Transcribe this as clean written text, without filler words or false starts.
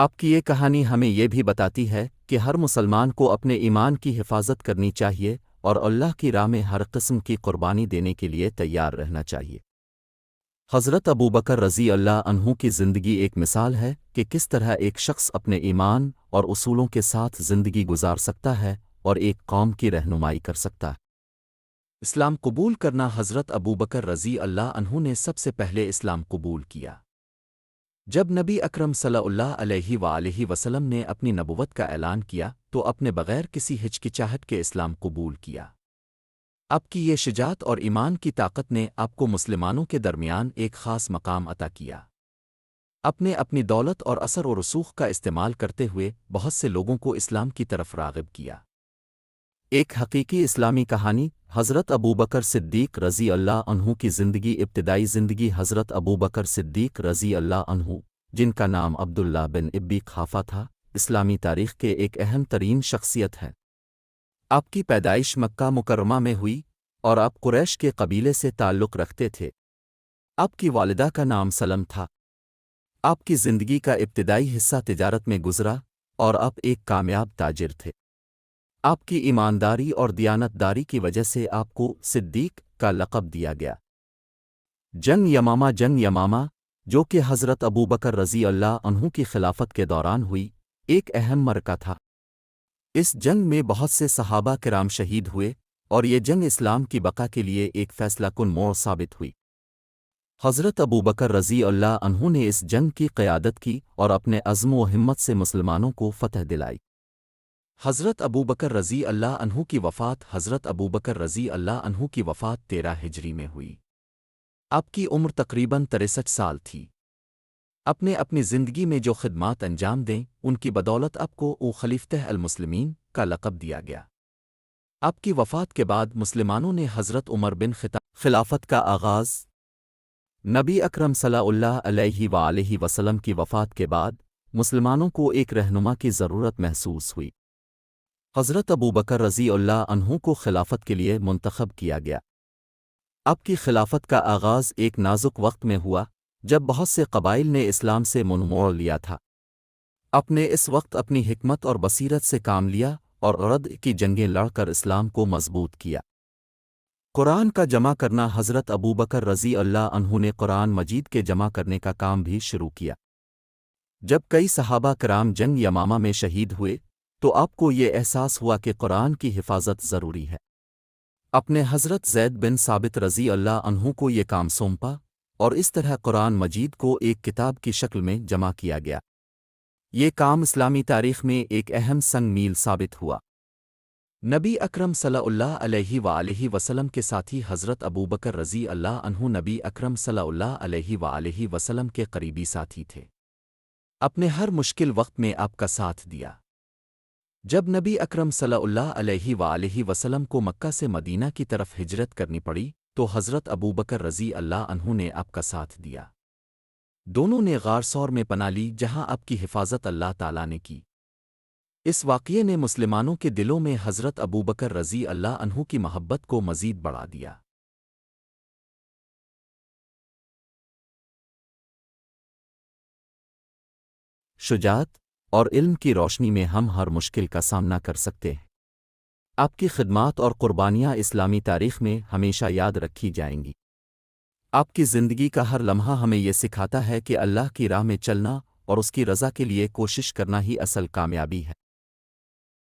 آپ کی یہ کہانی ہمیں یہ بھی بتاتی ہے کہ ہر مسلمان کو اپنے ایمان کی حفاظت کرنی چاہیے اور اللہ کی راہ میں ہر قسم کی قربانی دینے کے لیے تیار رہنا چاہیے۔ حضرت ابوبکر رضی اللہ عنہ کی زندگی ایک مثال ہے کہ کس طرح ایک شخص اپنے ایمان اور اصولوں کے ساتھ زندگی گزار سکتا ہے اور ایک قوم کی رہنمائی کر سکتا ہے۔ اسلام قبول کرنا۔ حضرت ابوبکر رضی اللہ عنہ نے سب سے پہلے اسلام قبول کیا جب نبی اکرم صلی اللہ علیہ وآلہ وسلم نے اپنی نبوت کا اعلان کیا تو اپنے بغیر کسی ہچکچاہٹ کے اسلام قبول کیا۔ آپ کی یہ شجاعت اور ایمان کی طاقت نے آپ کو مسلمانوں کے درمیان ایک خاص مقام عطا کیا۔ اپنی دولت اور اثر و رسوخ کا استعمال کرتے ہوئے بہت سے لوگوں کو اسلام کی طرف راغب کیا۔ ایک حقیقی اسلامی کہانی۔ حضرت ابوبکر صدیق رضی اللہ عنہ کی زندگی۔ ابتدائی زندگی۔ حضرت ابوبکر صدیق رضی اللہ عنہ، جن کا نام عبداللہ بن ابی قحافہ تھا، اسلامی تاریخ کے ایک اہم ترین شخصیت ہے۔ آپ کی پیدائش مکہ مکرمہ میں ہوئی اور آپ قریش کے قبیلے سے تعلق رکھتے تھے۔ آپ کی والدہ کا نام سلم تھا۔ آپ کی زندگی کا ابتدائی حصہ تجارت میں گزرا اور آپ ایک کامیاب تاجر تھے۔ آپ کی ایمانداری اور دیانت داری کی وجہ سے آپ کو صدیق کا لقب دیا گیا۔ جنگ یمامہ جو کہ حضرت ابوبکر رضی اللہ عنہ کی خلافت کے دوران ہوئی، ایک اہم معرکہ تھا۔ اس جنگ میں بہت سے صحابہ کرام شہید ہوئے اور یہ جنگ اسلام کی بقا کے لیے ایک فیصلہ کن موڑ ثابت ہوئی۔ حضرت ابوبکر رضی اللہ عنہ نے اس جنگ کی قیادت کی اور اپنے عزم و ہمت سے مسلمانوں کو فتح دلائی۔ حضرت ابوبکر رضی اللہ عنہ کی وفات۔ حضرت ابوبکر رضی اللہ عنہ کی وفات 13 ہجری میں ہوئی۔ آپ کی عمر تقریباً 63 سال تھی۔ اپنی زندگی میں جو خدمات انجام دیں ان کی بدولت آپ کو خلیفۃ المسلمین کا لقب دیا گیا۔ آپ کی وفات کے بعد مسلمانوں نے حضرت عمر بن خطاب خلافت کا آغاز۔ نبی اکرم صلی اللہ علیہ وآلہ وسلم کی وفات کے بعد مسلمانوں کو ایک رہنما کی ضرورت محسوس ہوئی۔ حضرت ابوبکر رضی اللہ عنہ کو خلافت کے لیے منتخب کیا گیا۔ آپ کی خلافت کا آغاز ایک نازک وقت میں ہوا جب بہت سے قبائل نے اسلام سے منہ موڑ لیا تھا۔ آپ نے اس وقت اپنی حکمت اور بصیرت سے کام لیا اور رد کی جنگیں لڑ کر اسلام کو مضبوط کیا۔ قرآن کا جمع کرنا۔ حضرت ابوبکر رضی اللہ عنہ نے قرآن مجید کے جمع کرنے کا کام بھی شروع کیا۔ جب کئی صحابہ کرام جنگ یمامہ میں شہید ہوئے تو آپ کو یہ احساس ہوا کہ قرآن کی حفاظت ضروری ہے۔ اپنے حضرت زید بن ثابت رضی اللہ عنہ کو یہ کام سونپا اور اس طرح قرآن مجید کو ایک کتاب کی شکل میں جمع کیا گیا۔ یہ کام اسلامی تاریخ میں ایک اہم سنگ میل ثابت ہوا۔ نبی اکرم صلی اللہ علیہ وآلہ وسلم کے ساتھی حضرت ابوبکر رضی اللہ عنہ نبی اکرم صلی اللہ علیہ وآلہ وسلم کے قریبی ساتھی تھے۔ اپنے ہر مشکل وقت میں آپ کا ساتھ دیا۔ جب نبی اکرم صلی اللہ علیہ وآلہ وسلم کو مکہ سے مدینہ کی طرف ہجرت کرنی پڑی تو حضرت ابوبکر رضی اللہ عنہ نے آپ کا ساتھ دیا۔ دونوں نے غار ثور میں پناہ لی جہاں آپ کی حفاظت اللہ تعالیٰ نے کی۔ اس واقعے نے مسلمانوں کے دلوں میں حضرت ابوبکر رضی اللہ عنہ کی محبت کو مزید بڑھا دیا۔ شجاعت اور علم کی روشنی میں ہم ہر مشکل کا سامنا کر سکتے ہیں۔ آپ کی خدمات اور قربانیاں اسلامی تاریخ میں ہمیشہ یاد رکھی جائیں گی۔ آپ کی زندگی کا ہر لمحہ ہمیں یہ سکھاتا ہے کہ اللہ کی راہ میں چلنا اور اس کی رضا کے لیے کوشش کرنا ہی اصل کامیابی ہے۔